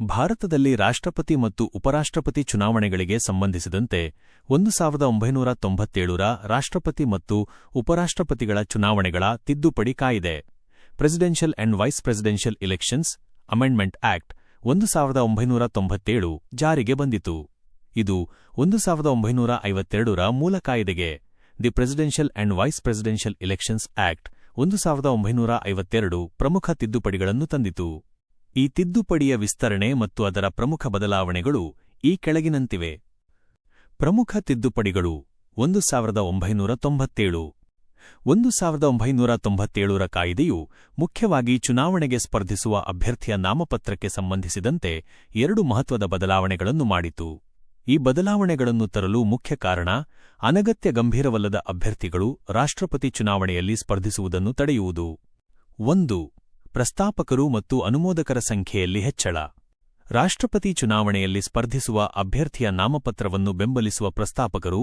ಭಾರತದಲ್ಲಿ ರಾಷ್ಟ್ರಪತಿ ಮತ್ತು ಉಪರಾಷ್ಟ್ರಪತಿ ಚುನಾವಣೆಗಳಿಗೆ ಸಂಬಂಧಿಸಿದಂತೆ 1997ರ ರಾಷ್ಟ್ರಪತಿ ಮತ್ತು ಉಪರಾಷ್ಟ್ರಪತಿಗಳ ಚುನಾವಣೆಗಳ ತಿದ್ದುಪಡಿ ಕಾಯಿದೆ presidential and vice presidential elections amendment act 1997 ಜಾರಿಗೆ ಬಂದಿತು. ಇದು 1952ರ ಮೂಲ ಕಾಯ್ದೆಗೆ the presidential and vice presidential elections act 1952 ಪ್ರಮುಖ ತಿದ್ದುಪಡಿಗಳನ್ನು ತಂದಿತು. ಈ ತಿದ್ದುಪಡಿಯ ವಿಸ್ತರಣೆ ಮತ್ತು ಅದರ ಪ್ರಮುಖ ಬದಲಾವಣೆಗಳು ಈ ಕೆಳಗಿನಂತಿವೆ. ಪ್ರಮುಖ ತಿದ್ದುಪಡಿಗಳು 1997 1997ರ ಕಾಯ್ದೆಯು ಮುಖ್ಯವಾಗಿ ಚುನಾವಣೆಗೆ ಸ್ಪರ್ಧಿಸುವ ಅಭ್ಯರ್ಥಿಯ ನಾಮಪತ್ರಕ್ಕೆ ಸಂಬಂಧಿಸಿದಂತೆ 2 ಮಹತ್ವದ ಬದಲಾವಣೆಗಳನ್ನು ಮಾಡಿತು. ಈ ಬದಲಾವಣೆಗಳನ್ನು ತರಲು ಮುಖ್ಯ ಕಾರಣ ಅನಗತ್ಯ ಗಂಭೀರವಲ್ಲದ ಅಭ್ಯರ್ಥಿಗಳು ರಾಷ್ಟ್ರಪತಿ ಚುನಾವಣೆಯಲ್ಲಿ ಸ್ಪರ್ಧಿಸುವುದನ್ನು ತಡೆಯುವುದು. 1. ಪ್ರಸ್ತಾಪಕರು ಮತ್ತು ಅನುಮೋದಕರ ಸಂಖ್ಯೆಯಲ್ಲಿ ಹೆಚ್ಚಳ. ರಾಷ್ಟ್ರಪತಿ ಚುನಾವಣೆಯಲ್ಲಿ ಸ್ಪರ್ಧಿಸುವ ಅಭ್ಯರ್ಥಿಯ ನಾಮಪತ್ರವನ್ನು ಬೆಂಬಲಿಸುವ ಪ್ರಸ್ತಾಪಕರು,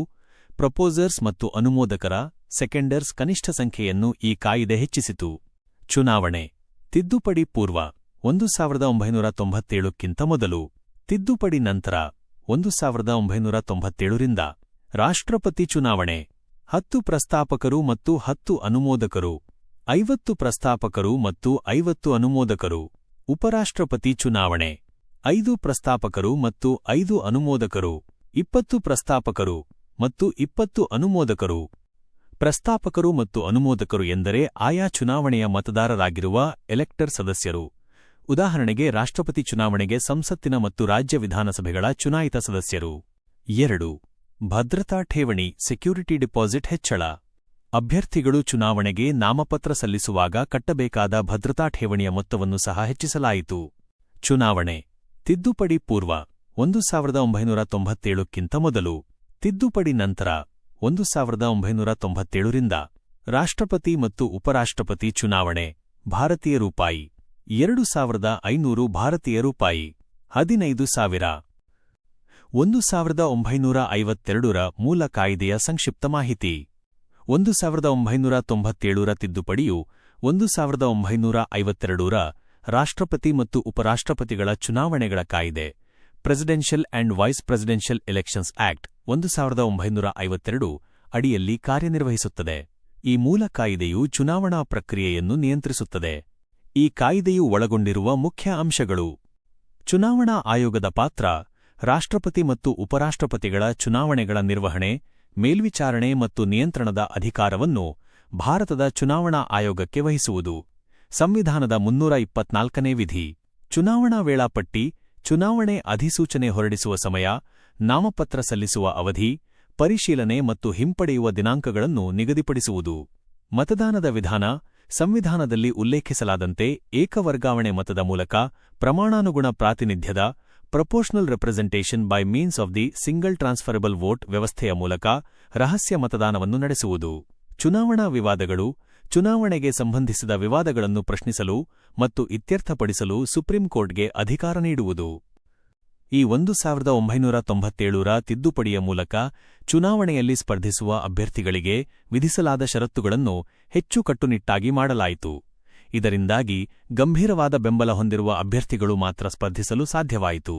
ಪ್ರಪೋಸರ್ಸ್ ಮತ್ತು ಅನುಮೋದಕರ ಸೆಕೆಂಡರ್ಸ್ ಕನಿಷ್ಠ ಸಂಖ್ಯೆಯನ್ನು ಈ ಕಾಯಿದೆ ಹೆಚ್ಚಿಸಿತು. ಚುನಾವಣೆ ತಿದ್ದುಪಡಿ ಪೂರ್ವ 1997ಕ್ಕಿಂತ ಮೊದಲು, ತಿದ್ದುಪಡಿ ನಂತರ 1997ರಿಂದ ರಾಷ್ಟ್ರಪತಿ ಚುನಾವಣೆ 10 ಪ್ರಸ್ತಾಪಕರು ಮತ್ತು 10 ಅನುಮೋದಕರು, 50 ಪ್ರಸ್ತಾಪಕರು ಮತ್ತು 50 ಅನುಮೋದಕರು. ಉಪರಾಷ್ಟ್ರಪತಿ ಚುನಾವಣೆ 5 ಪ್ರಸ್ತಾಪಕರು ಮತ್ತು 5 ಅನುಮೋದಕರು, 20 ಪ್ರಸ್ತಾಪಕರು ಮತ್ತು 20 ಅನುಮೋದಕರು. ಪ್ರಸ್ತಾಪಕರು ಮತ್ತು ಅನುಮೋದಕರು ಎಂದರೆ ಆಯಾ ಚುನಾವಣೆಯ ಮತದಾರರಾಗಿರುವ ಎಲೆಕ್ಟರ್ ಸದಸ್ಯರು. ಉದಾಹರಣೆಗೆ ರಾಷ್ಟ್ರಪತಿ ಚುನಾವಣೆಗೆ ಸಂಸತ್ತಿನ ಮತ್ತು ರಾಜ್ಯ ವಿಧಾನಸಭೆಗಳ ಚುನಾಯಿತ ಸದಸ್ಯರು. 2. ಭದ್ರತಾ ಠೇವಣಿ ಸೆಕ್ಯೂರಿಟಿ ಡಿಪಾಸಿಟ್ ಹೆಚ್ಚಳ. ಅಭ್ಯರ್ಥಿಗಳು ಚುನಾವಣೆಗೆ ನಾಮಪತ್ರ ಸಲ್ಲಿಸುವಾಗ ಕಟ್ಟಬೇಕಾದ ಭದ್ರತಾ ಠೇವಣಿಯ ಮೊತ್ತವನ್ನು ಸಹ ಹೆಚ್ಚಿಸಲಾಯಿತು. ಚುನಾವಣೆ ತಿದ್ದುಪಡಿ ಪೂರ್ವ 1997ಕ್ಕಿಂತ ಮೊದಲು, ತಿದ್ದುಪಡಿ ನಂತರ 1997ರಿಂದ ರಾಷ್ಟ್ರಪತಿ ಮತ್ತು ಉಪರಾಷ್ಟ್ರಪತಿ ಚುನಾವಣೆ ಭಾರತೀಯ ರೂಪಾಯಿ 2500 ಭಾರತೀಯ ರೂಪಾಯಿ 15,000. 1952ರ ಮೂಲ ಕಾಯ್ದೆಯ ಸಂಕ್ಷಿಪ್ತ ಮಾಹಿತಿ. 1997ರ ತಿದ್ದುಪಡಿಯು 1952ರ ರಾಷ್ಟ್ರಪತಿ ಮತ್ತು ಉಪರಾಷ್ಟ್ರಪತಿಗಳ ಚುನಾವಣೆಗಳ ಕಾಯ್ದೆ presidential and vice presidential elections act 1952 ಅಡಿಯಲ್ಲಿ ಕಾರ್ಯನಿರ್ವಹಿಸುತ್ತದೆ. ಈ ಮೂಲ ಕಾಯ್ದೆಯು ಚುನಾವಣಾ ಪ್ರಕ್ರಿಯೆಯನ್ನು ನಿಯಂತ್ರಿಸುತ್ತದೆ. ಈ ಕಾಯ್ದೆಯು ಒಳಗೊಂಡಿರುವ ಮುಖ್ಯ ಅಂಶಗಳು: ಚುನಾವಣಾ ಆಯೋಗದ ಪಾತ್ರ, ರಾಷ್ಟ್ರಪತಿ ಮತ್ತು ಉಪರಾಷ್ಟ್ರಪತಿಗಳ ಚುನಾವಣೆಗಳ ನಿರ್ವಹಣೆ, ಮೇಲ್ವಿಚಾರಣೆ ಮತ್ತು ನಿಯಂತ್ರಣದ ಅಧಿಕಾರವನ್ನು ಭಾರತದ ಚುನಾವಣಾ ಆಯೋಗಕ್ಕೆ ವಹಿಸುವುದು. ಸಂವಿಧಾನದ 324ನೇ ವಿಧಿ. ಚುನಾವಣಾ ವೇಳಾಪಟ್ಟಿ, ಚುನಾವಣೆ ಅಧಿಸೂಚನೆ ಹೊರಡಿಸುವ ಸಮಯ, ನಾಮಪತ್ರ ಸಲ್ಲಿಸುವ ಅವಧಿ, ಪರಿಶೀಲನೆ ಮತ್ತು ಹಿಂಪಡೆಯುವ ದಿನಾಂಕಗಳನ್ನು ನಿಗದಿಪಡಿಸುವುದು. ಮತದಾನದ ವಿಧಾನ, ಸಂವಿಧಾನದಲ್ಲಿ ಉಲ್ಲೇಖಿಸಲಾದಂತೆ ಏಕವರ್ಗಾವಣೆ ಮತದ ಮೂಲಕ ಪ್ರಮಾಣಾನುಗುಣ ಪ್ರಾತಿನಿಧ್ಯದ proportional representation by means of the single transferable vote ವ್ಯವಸ್ಥೆಯ ಮೂಲಕ ರಹಸ್ಯ ಮತದಾನವನ್ನು ನಡೆಸುವುದು. ಚುನಾವಣಾ ವಿವಾದಗಳು, ಚುನಾವಣೆಗೆ ಸಂಬಂಧಿಸಿದ ವಿವಾದಗಳನ್ನು ಪ್ರಶ್ನಿಸಲು ಮತ್ತು ಇತ್ಯರ್ಥಪಡಿಸಲು ಸುಪ್ರೀಂ ಕೋರ್ಟ್ಗೆ ಅಧಿಕಾರ ನೀಡುವುದು. ಈ 1997ರ ತಿದ್ದುಪಡಿಯ ಮೂಲಕ ಚುನಾವಣೆಯಲ್ಲಿ ಸ್ಪರ್ಧಿಸುವ ಅಭ್ಯರ್ಥಿಗಳಿಗೆ ವಿಧಿಸಲಾದ ಷರತ್ತುಗಳನ್ನು ಹೆಚ್ಚು ಕಟ್ಟುನಿಟ್ಟಾಗಿ ಮಾಡಲಾಯಿತು. ಇದರಿಂದಾಗಿ ಗಂಭೀರವಾದ ಬೆಂಬಲ ಹೊಂದಿರುವ ಅಭ್ಯರ್ಥಿಗಳು ಮಾತ್ರ ಸ್ಪರ್ಧಿಸಲು ಸಾಧ್ಯವಾಯಿತು.